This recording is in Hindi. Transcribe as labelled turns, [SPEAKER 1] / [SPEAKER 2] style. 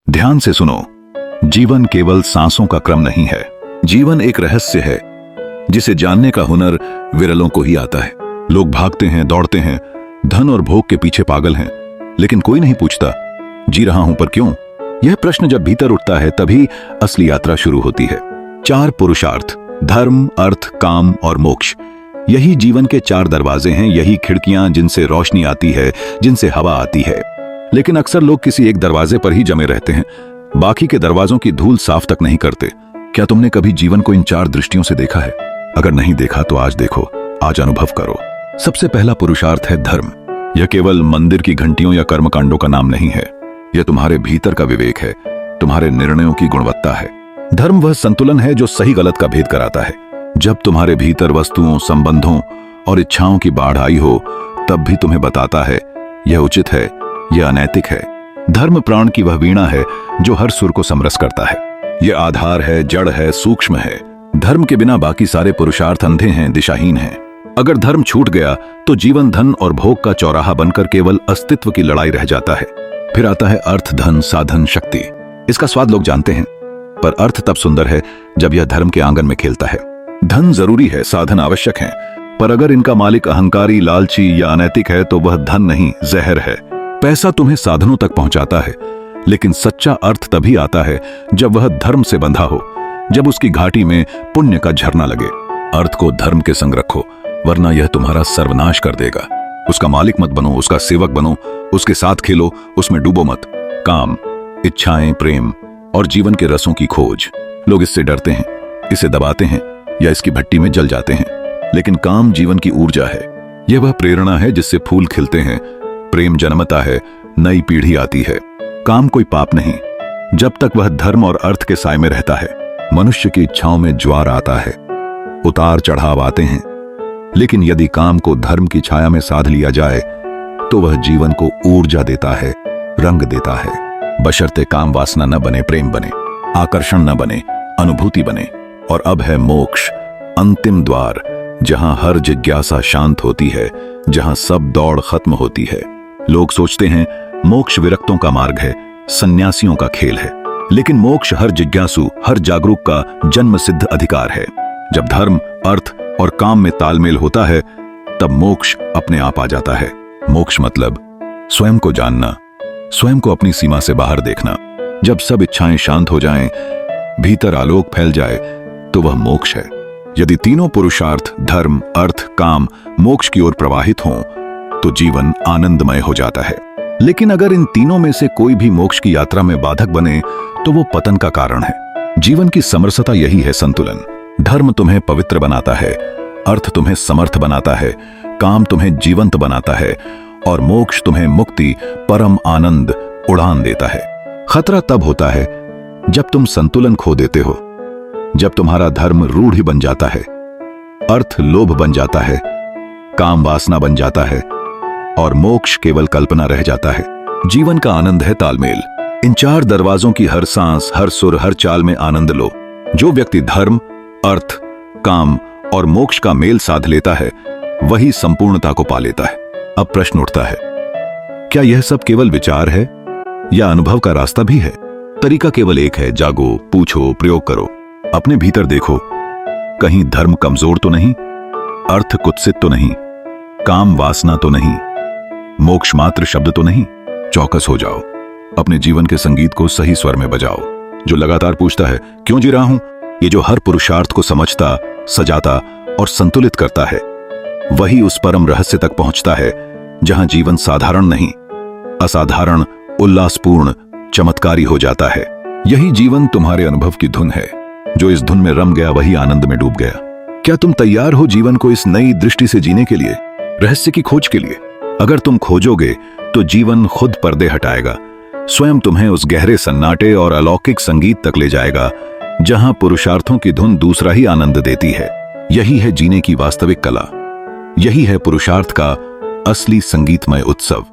[SPEAKER 1] ध्यान से सुनो, जीवन केवल सांसों का क्रम नहीं है। जीवन एक रहस्य है जिसे जानने का हुनर विरलों को ही आता है। लोग भागते हैं, दौड़ते हैं, धन और भोग के पीछे पागल हैं, लेकिन कोई नहीं पूछता जी रहा हूं पर क्यों। यह प्रश्न जब भीतर उठता है तभी असली यात्रा शुरू होती है। 4 पुरुषार्थ, धर्म, अर्थ, काम और मोक्ष, यही जीवन के 4 दरवाजे हैं। यही खिड़कियां जिनसे रोशनी आती है, जिनसे हवा आती है। लेकिन अक्सर लोग किसी एक दरवाजे पर ही जमे रहते हैं, बाकी के दरवाजों की धूल साफ तक नहीं करते। क्या तुमने कभी जीवन को इन 4 दृष्टियों से देखा है? अगर नहीं देखा तो आज देखो, आज अनुभव करो। सबसे पहला पुरुषार्थ है धर्म। यह केवल मंदिर की घंटियों या कर्मकांडों का नाम नहीं है, यह तुम्हारे भीतर का विवेक है, तुम्हारे निर्णयों की गुणवत्ता है। धर्म वह संतुलन है जो सही गलत का भेद कराता है। जब तुम्हारे भीतर वस्तुओं, संबंधों और इच्छाओं की बाढ़ आई हो, तब भी तुम्हें बताता है यह उचित है, यह अनैतिक है। धर्म प्राण की वह वीणा है जो हर सुर को समरस करता है। यह आधार है, जड़ है, सूक्ष्म है। धर्म के बिना बाकी सारे पुरुषार्थ अंधे हैं, दिशाहीन हैं। अगर धर्म छूट गया तो जीवन धन और भोग का चौराहा बनकर केवल अस्तित्व की लड़ाई रह जाता है। फिर आता है अर्थ, धन, साधन, शक्ति। इसका स्वाद लोग जानते हैं, पर अर्थ तब सुंदर है जब यह धर्म के आंगन में खेलता है। धन जरूरी है, साधन आवश्यक हैं, पर अगर इनका मालिक अहंकारी, लालची या अनैतिक है तो वह धन नहीं, जहर है। पैसा तुम्हें साधनों तक पहुंचाता है, लेकिन सच्चा अर्थ तभी आता है जब वह धर्म से बंधा हो, जब उसकी घाटी में पुण्य का झरना लगे। अर्थ को धर्म के संग रखो, वरना यह तुम्हारा सर्वनाश कर देगा। उसका मालिक मत बनो, उसका सेवक बनो, उसके साथ खेलो, उसमें डूबो मत। काम, इच्छाएं, प्रेम और जीवन के रसों की खोज। लोग इससे डरते हैं, इसे दबाते हैं या इसकी भट्टी में जल जाते हैं। लेकिन काम जीवन की ऊर्जा है। यह वह प्रेरणा है जिससे फूल खिलते हैं, प्रेम जन्मता है, नई पीढ़ी आती है। काम कोई पाप नहीं, जब तक वह धर्म और अर्थ के साए में रहता है। मनुष्य की इच्छाओं में ज्वार आता है, उतार चढ़ाव आते हैं, लेकिन यदि काम को धर्म की छाया में साध लिया जाए तो वह जीवन को ऊर्जा देता है, रंग देता है। बशर्ते काम वासना न बने, प्रेम बने, आकर्षण न बने, अनुभूति बने। और अब है मोक्ष, अंतिम द्वार, जहां हर जिज्ञासा शांत होती है, जहां सब दौड़ खत्म होती है। लोग सोचते हैं मोक्ष विरक्तों का मार्ग है, सन्यासियों का खेल है, लेकिन मोक्ष हर जिज्ञासु, हर जागरूक का जन्म सिद्ध अधिकार है। जब धर्म, अर्थ और काम में तालमेल होता है तब मोक्ष अपने आप आ जाता है। मोक्ष मतलब स्वयं को जानना, स्वयं को अपनी सीमा से बाहर देखना। जब सब इच्छाएं शांत हो जाएं, भीतर आलोक फैल जाए तो वह मोक्ष है। यदि तीनों पुरुषार्थ, धर्म, अर्थ, काम मोक्ष की ओर प्रवाहित हों तो जीवन आनंदमय हो जाता है। लेकिन अगर इन तीनों में से कोई भी मोक्ष की यात्रा में बाधक बने तो वो पतन का कारण है। जीवन की समरसता यही है, संतुलन। धर्म तुम्हें पवित्र बनाता है, अर्थ तुम्हें समर्थ बनाता है, काम तुम्हें जीवंत बनाता है और मोक्ष तुम्हें मुक्ति, परम आनंद, उड़ान देता है। खतरा तब होता है जब तुम संतुलन खो देते हो, जब तुम्हारा धर्म रूढ़ि बन जाता है, अर्थ लोभ बन जाता है, काम वासना बन जाता है और मोक्ष केवल कल्पना रह जाता है। जीवन का आनंद है तालमेल। इन 4 दरवाजों की हर सांस, हर सुर, हर चाल में आनंद लो। जो व्यक्ति धर्म, अर्थ, काम और मोक्ष का मेल साध लेता है वही संपूर्णता को पा लेता है। अब प्रश्न उठता है, क्या यह सब केवल विचार है या अनुभव का रास्ता भी है? तरीका केवल एक है, जागो, पूछो, प्रयोग करो। अपने भीतर देखो, कहीं धर्म कमजोर तो नहीं, अर्थ कुत्सित तो नहीं, काम वासना तो नहीं, मोक्ष मात्र शब्द तो नहीं। चौकस हो जाओ, अपने जीवन के संगीत को सही स्वर में बजाओ, जो लगातार पूछता है क्यों जी रहा हूं। ये जो हर पुरुषार्थ को समझता, सजाता और संतुलित करता है, वही उस परम रहस्य तक पहुंचता है जहां जीवन साधारण नहीं, असाधारण, उल्लासपूर्ण, चमत्कारी हो जाता है। यही जीवन तुम्हारे अनुभव की धुन है। जो इस धुन में रम गया वही आनंद में डूब गया। क्या तुम तैयार हो जीवन को इस नई दृष्टि से जीने के लिए, रहस्य की खोज के लिए? अगर तुम खोजोगे तो जीवन खुद पर्दे हटाएगा, स्वयं तुम्हें उस गहरे सन्नाटे और अलौकिक संगीत तक ले जाएगा जहां पुरुषार्थों की धुन दूसरा ही आनंद देती है। यही है जीने की वास्तविक कला, यही है पुरुषार्थ का असली संगीतमय उत्सव।